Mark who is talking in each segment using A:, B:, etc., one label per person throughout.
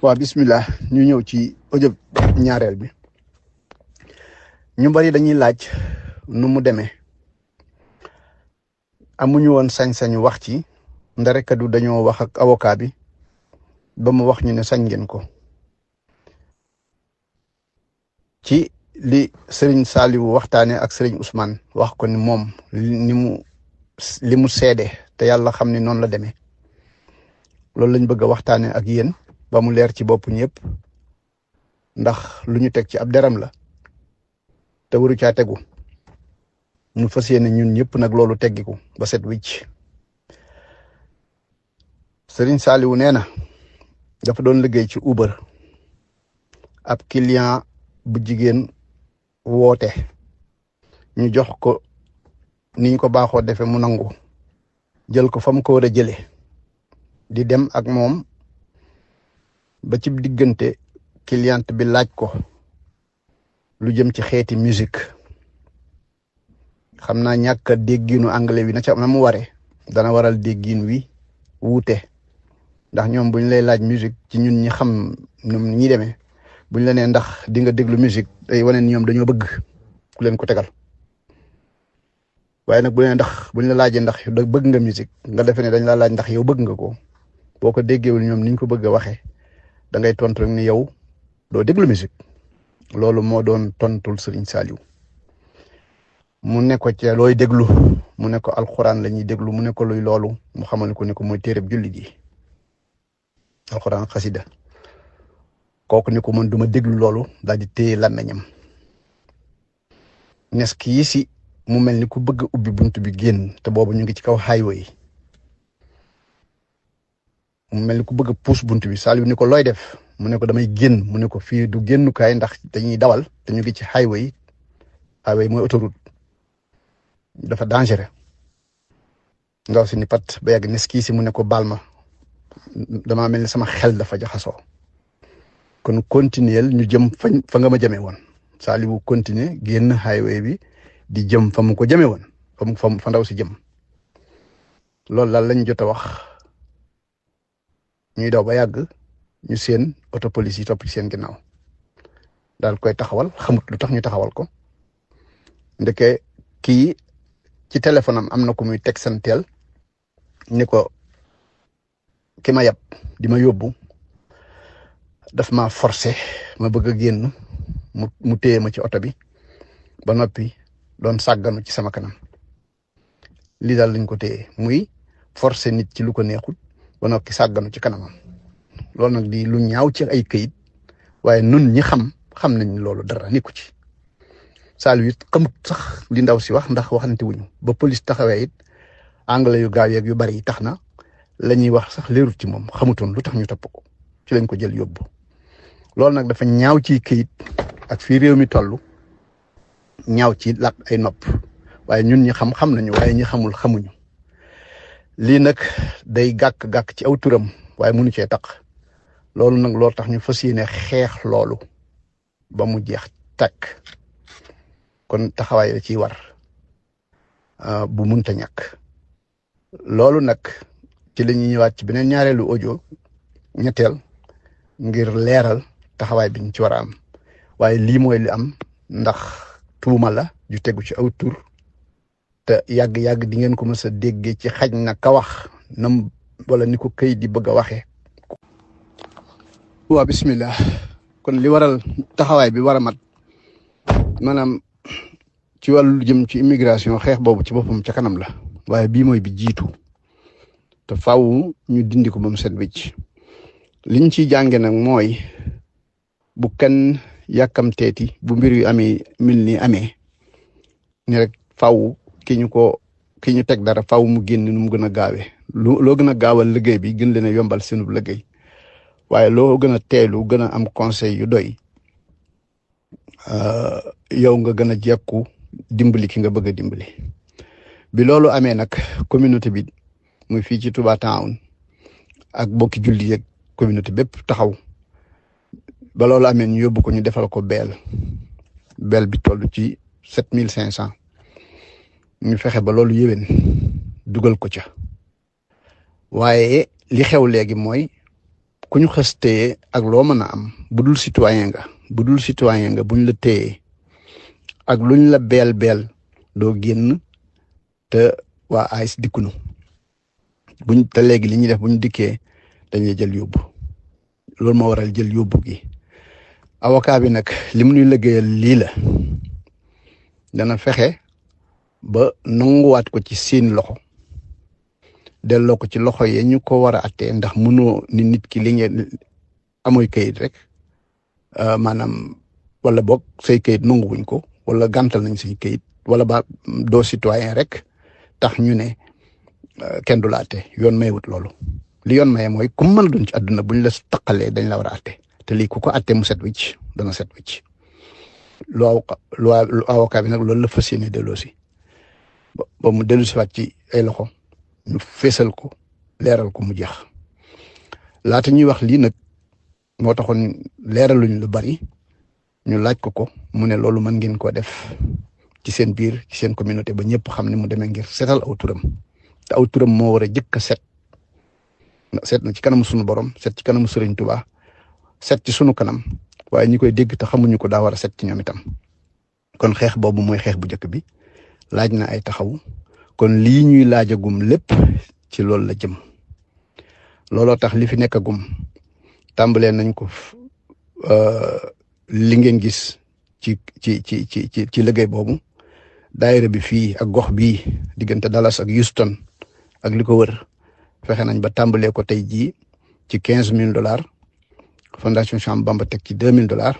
A: waaw bismillah ñu ñëw ci audio ñaareel bi. ñu bari dañuy laaj nu mu demee amuñu woon sañ-sañu wax ci ndarekadu dañoo wax ak avocat bi ba mu wax ñu ne sañ ngeen ko ci li Serigne Saliou waxtaane ak Serigne Ousmane wax ko ni moom li mu seede te yàlla xam ni noonu la demee loolu lañ bëgg a waxtaane ak yéen ba mu leer ci bopp ñëpp ndax lu ñu teg ci ab deram la te waru caa tegu ñu fas yéene ñun ñëpp nag loolu teggiku ba set wicc. Serigne Saliou nee na dafa doon liggéey ci Uber ab client bu jigéen woote ñu jox ko niñ ko baaxoo defee mu nangu jël ko fa mu ko war a jëlee di dem ak moom ba ci diggante client bi laaj ko lu jëm ci xeeti musique xam naa ñàkk a dégginu anglais wi na mu waree dana waral déggin wi wuute ndax ñoom buñ lay laaj musique ci ñun ñi xam ñoom ñi demee buñ la nee ndax di nga déglu musique day wane ni ñoom dañoo bëgg ku leen ko tegal waaye nag bu ne ndax buñ la laajee ndax bëgg nga musique nga defee ne dañ la laaj ndax yow bëgg nga ko boo ko déggeewul ñoom niñ ko bëgg a waxee da ngay tontu rek ni yow doo déglu musique loolu moo doon tontul Serigne Saliou mu ne ko ci looy déglu mu ne ko alxuraan la ñuy déglu mu ne ko luy loolu mu xamal ko ne ko mooy téereb jullit yi alxuraan xasida kooku ni ko man duma déglu loolu daal di téye làmmiñam nes kii si mu mel ni ku bëgg ubbi buntu bi génn te boobu ñu ngi ci kaw highway mu mel ni ku bëgg puus buntu bi Saliou ni ko looy def mu ne ko damay génn mu ne ko fii du génnukaay ndax dañuy dawal te ñu ngi ci highway mooy autoroute dafa dangereux ndaw si ni pat ba yàgg nes kii si mu ne ko baal ma damaa mel ni sama xel dafa jaxasoo kon continuer ñu jëm fa nga ma jëmee woon Saliou continuer génn highway bi di jëm fa mu ko jëmee woon fa ndaw si jëm loolu daal lañ jot a wax ñuy daw ba yàgg ñu seen auto police yi topp ci seen ginnaaw daal koy taxawal xamut lu tax ñu taxawal ko ndeke kii ci téléphone am na ko muy teg santeel ni ko ki ma yab di ma yóbbu daf ma forcé ma bëgg a génn mu téye ma ci oto bi ba noppi doon sàgganu ci sama kanam lii daal lañ ko téye muy forcé nit ci lu ko neexut ba noppi sàgganu ci kanamam loolu nag di lu ñaaw ci ay këyit waaye nun ñi xam nañ loolu dara nekku ci Saliou it xamut sax li ndaw si wax ndax waxante wuñu ba police taxawee it anglais yu gaaw yeeg yu bari yi tax na la ñuy wax sax leerut ci moom xamutoon lu tax ñu topp ko ci lañ ko jël yóbbu loolu nag dafa ñaaw ci këyit ak fii réew mi toll ñaaw ci làkk ay nopp waaye ñun ñi xam nañu waaye ñi xamul xamuñu lii nag day gàkk ci aw turam waaye mënu cee taq loolu nag loolu tax ñu fas yéene xeex loolu ba mu jeex takk kon taxawaay la ciy war bu munta ñàkk loolu nag ci la ñuy ñëwaat ci beneen ñaareelu audio ñetteel ngir leeral taxawaay bi ñu ci war a am waaye lii mooy li am ndax tuuma la ju tegu ci aw tur te yàgg-yàgg di ngeen ko mës a déggee ci xaj na ka wax nam wala ni ko këy di bëgg a waxee. waaw bismillah kon li waral taxawaay bi war a mat maanaam ci wàllu jëm ci immigration xeex boobu ci boppam ca kanam la waaye bii mooy bi jiitu te faaw ñu dindi ko ba mu set wicc liñ ciy jànge nag mooy bu kenn yàkkamteeti bu mbir yu amee mel ni amee ni rek faaw ki ñu teg dara faaw mu génn nu mu gën a gaawee loo gën a gaawal liggéey bi gën leen a yombal seenub liggéey waaye loo gën a teelu gën a am conseil yu doy yow nga gën a jekku dimbali ki nga bëgg a dimbali bi loolu amee nag communauté bi muy fii ci Touba Town ak bokki julli yeeg communauté bépp taxaw ba loolu amee ñu yóbbu ko ñu defal ko beel bi toll ci 7500 ñu fexe ba loolu yéwén dugal ko ca waaye li xew léegi mooy ku ñu xas téye ak loo mën a am budul citoyen nga buñ la téye ak luñ la beel doo génn te waa AIS dikkunu te léegi li ñuy def buñ dikkee dañuy jël yóbbu loolu moo waral jël yóbbu gi avocat bi nag li mu ñuy liggéeyal lii la dana fexe ba nanguwaat ko ci seen loxo delloo ko ci loxo yi ñu ko war a attee ndax mënoo ni nit ki li ngeen amoy kayit rek maanaam wala boog say kayit nanguwuñ ko wala gàntal nañ say kayit wala ba doo citoyen rek tax ñu ne kenn du la atte yoon mayewut loolu li yoon maye mooy ku mën a doon ci àdduna buñ la taqalee dañ la war a atte te lii ku ko atte mu set wicc dana set wicc lu avocat bi nag loolu la fas yéene delloo si ba mu dellu si waat ci ay loxo ñu feesal ko leeral ko mu jeex laata ñuy wax lii nag moo taxoon leeraluñ lu bari ñu laaj ko mu ne loolu mën ngeen koo def ci seen biir ci seen communauté ba ñëpp xam ne mu demee ngir setal aw turam te aw turam moo war a jëkk a set na ci kanamu sunu borom set ci kanamu Sëriñ Tuubaa set ci sunu kanam waaye ñi koy dégg te xamuñu ko daa war a set ci ñoom itam kon xeex boobu mooy xeex bu njëkk bi laaj na ay taxaw kon lii ñuy laajagum lépp ci loolu la jëm looloo tax li fi nekkagum tàmbalee nañ ko li ngeen gis ci liggéey boobu daayira bi fii ak gox bii diggante Dallas ak Houston ak li ko wër fexe nañ ba tàmbalee ko tey jii ci $15,000 fondation Cheikh Bamba teg ci $2,000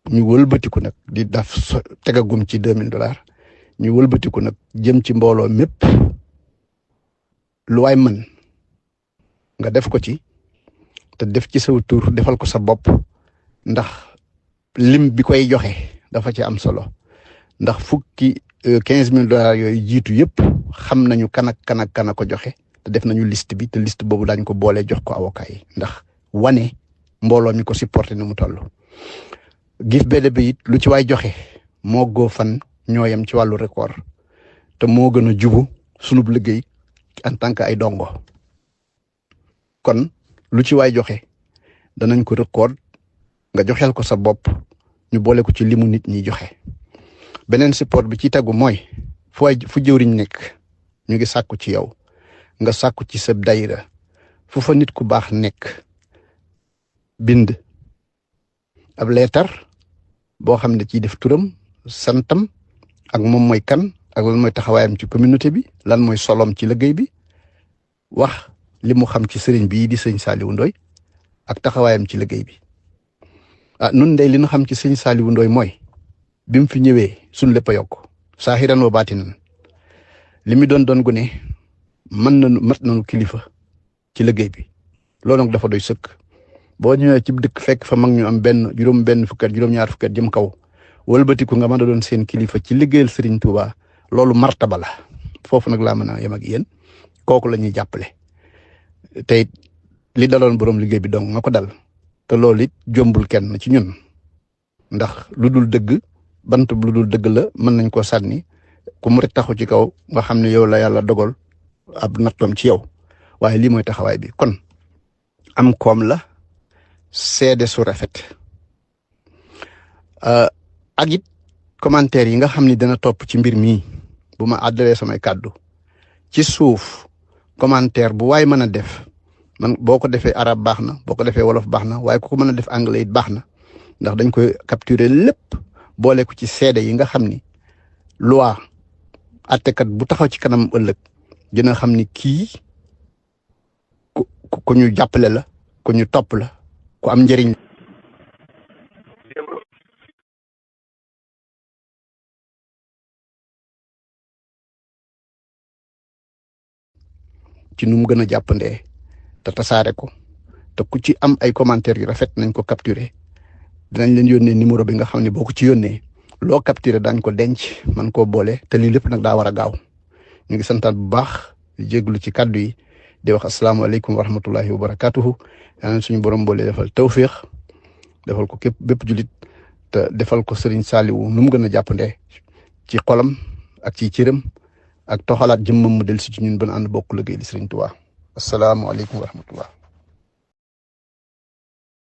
A: ñu wëlbatiku nag di daf tegagum ci $2,000 ñu wëlbatiku nag jëm ci mbooloo mépp lu waay mën nga def ko ci te def ci sa tur defal ko sa bopp ndax lim bi koy joxe dafa ci am solo ndax fukki $15,000 yooyu jiitu yëpp xam nañu kan ak ko joxe te def nañu liste bi te liste boobu daañ ko boole jox ko avocat yi ndax wane mbooloo mi ko supporté ni mu toll gif bede bi it lu ci waay joxe moo goo fan ñooyam ci wàllu record te moo gën a jubu sunub liggéey en tant que ay dongo kon lu ci waay joxe danañ ko record nga joxeel ko sa bopp ñu boole ko ci limu nit ñi joxe beneen support bi ci tegu mooy fu jëwriñ nekk ñu ngi sàkku ci yow nga sàkku ci sa dayra fu fa nit ku baax nekk bind ab leetar boo xam ne ciy def turam santam ak moom mooy kan ak lan mooy taxawaayam ci communauté bi lan mooy solom ci liggéey bi wax li mu xam ci sëriñ bi di sëñ Saliou Ndoye ak taxawaayam ci liggéey bi nun day li ñu xam ci sëñ Saliou Ndoye mooy bi mu fi ñëwee suñ lépp a yokk saahiran wa baatinan li mu doon gune mat nañu kilifa ci liggéey bi loolu nag dafa doy sëkk boo ñëwee ci dëkk fekk fa mag ñu am juróom-benn fukki at juróom-ñaar fukki at jëm kaw wëlbatiku nga mën a doon seen kilifa ci liggéeyal Serigne Touba loolu martaba la foofu nag laa mën a yem ak yéen kooku la ñuy jàppale te li daloon borom liggéey bi dong nga ko dal te loolu it jombul kenn ci ñun ndax lu dul dëgg bant lu dul dëgg la mën nañ koo sànni ku mu rek taxu ci kaw nga xam ne yow la yàlla dogal ab nattoom ci yow waaye lii mooy taxawaay bi kon am koom la seede su rafet ak it commentaire yi nga xam ni dana topp ci mbir mi bu ma àddalee samay kàddu ci suuf commentaire bu waay mën a def man boo ko defee arab baax na boo ko defee wolof baax na waaye ku ko mën a def anglais it baax na ndax dañ koy capturer lépp boole ko ci seede yi nga xam ni loi attekat bu taxaw ci kanam ëllëg dina xam ni kii ku ñu jàppale la ku ñu topp la ku am njëriñ ci nu mu gën a jàppandee te tasaare ko te ku ci am ay commentaires yu rafet nañ ko capturer dinañ leen yónnee numéro bi nga xam ne boo ko ci yónnee loo capturer dañ ko denc man koo boole te lii lépp nag daa war a gaaw ñu ngi santaat bu baax di jéglu ci kàddu yi di wax asalaamaaleykum wa rahmatullahi wa barakatuhu yàlla suñu borom boole defal tawfiix defal ko képp bépp julit te defal ko Serigne Saliou nu mu gën a jàppandee ci xolam ak ci cëram ak toxalaat jëmmam mu del si ci ñun ban ànd bokk liggéey li Serigne Touba asalaamaaleykum wa rahmatullah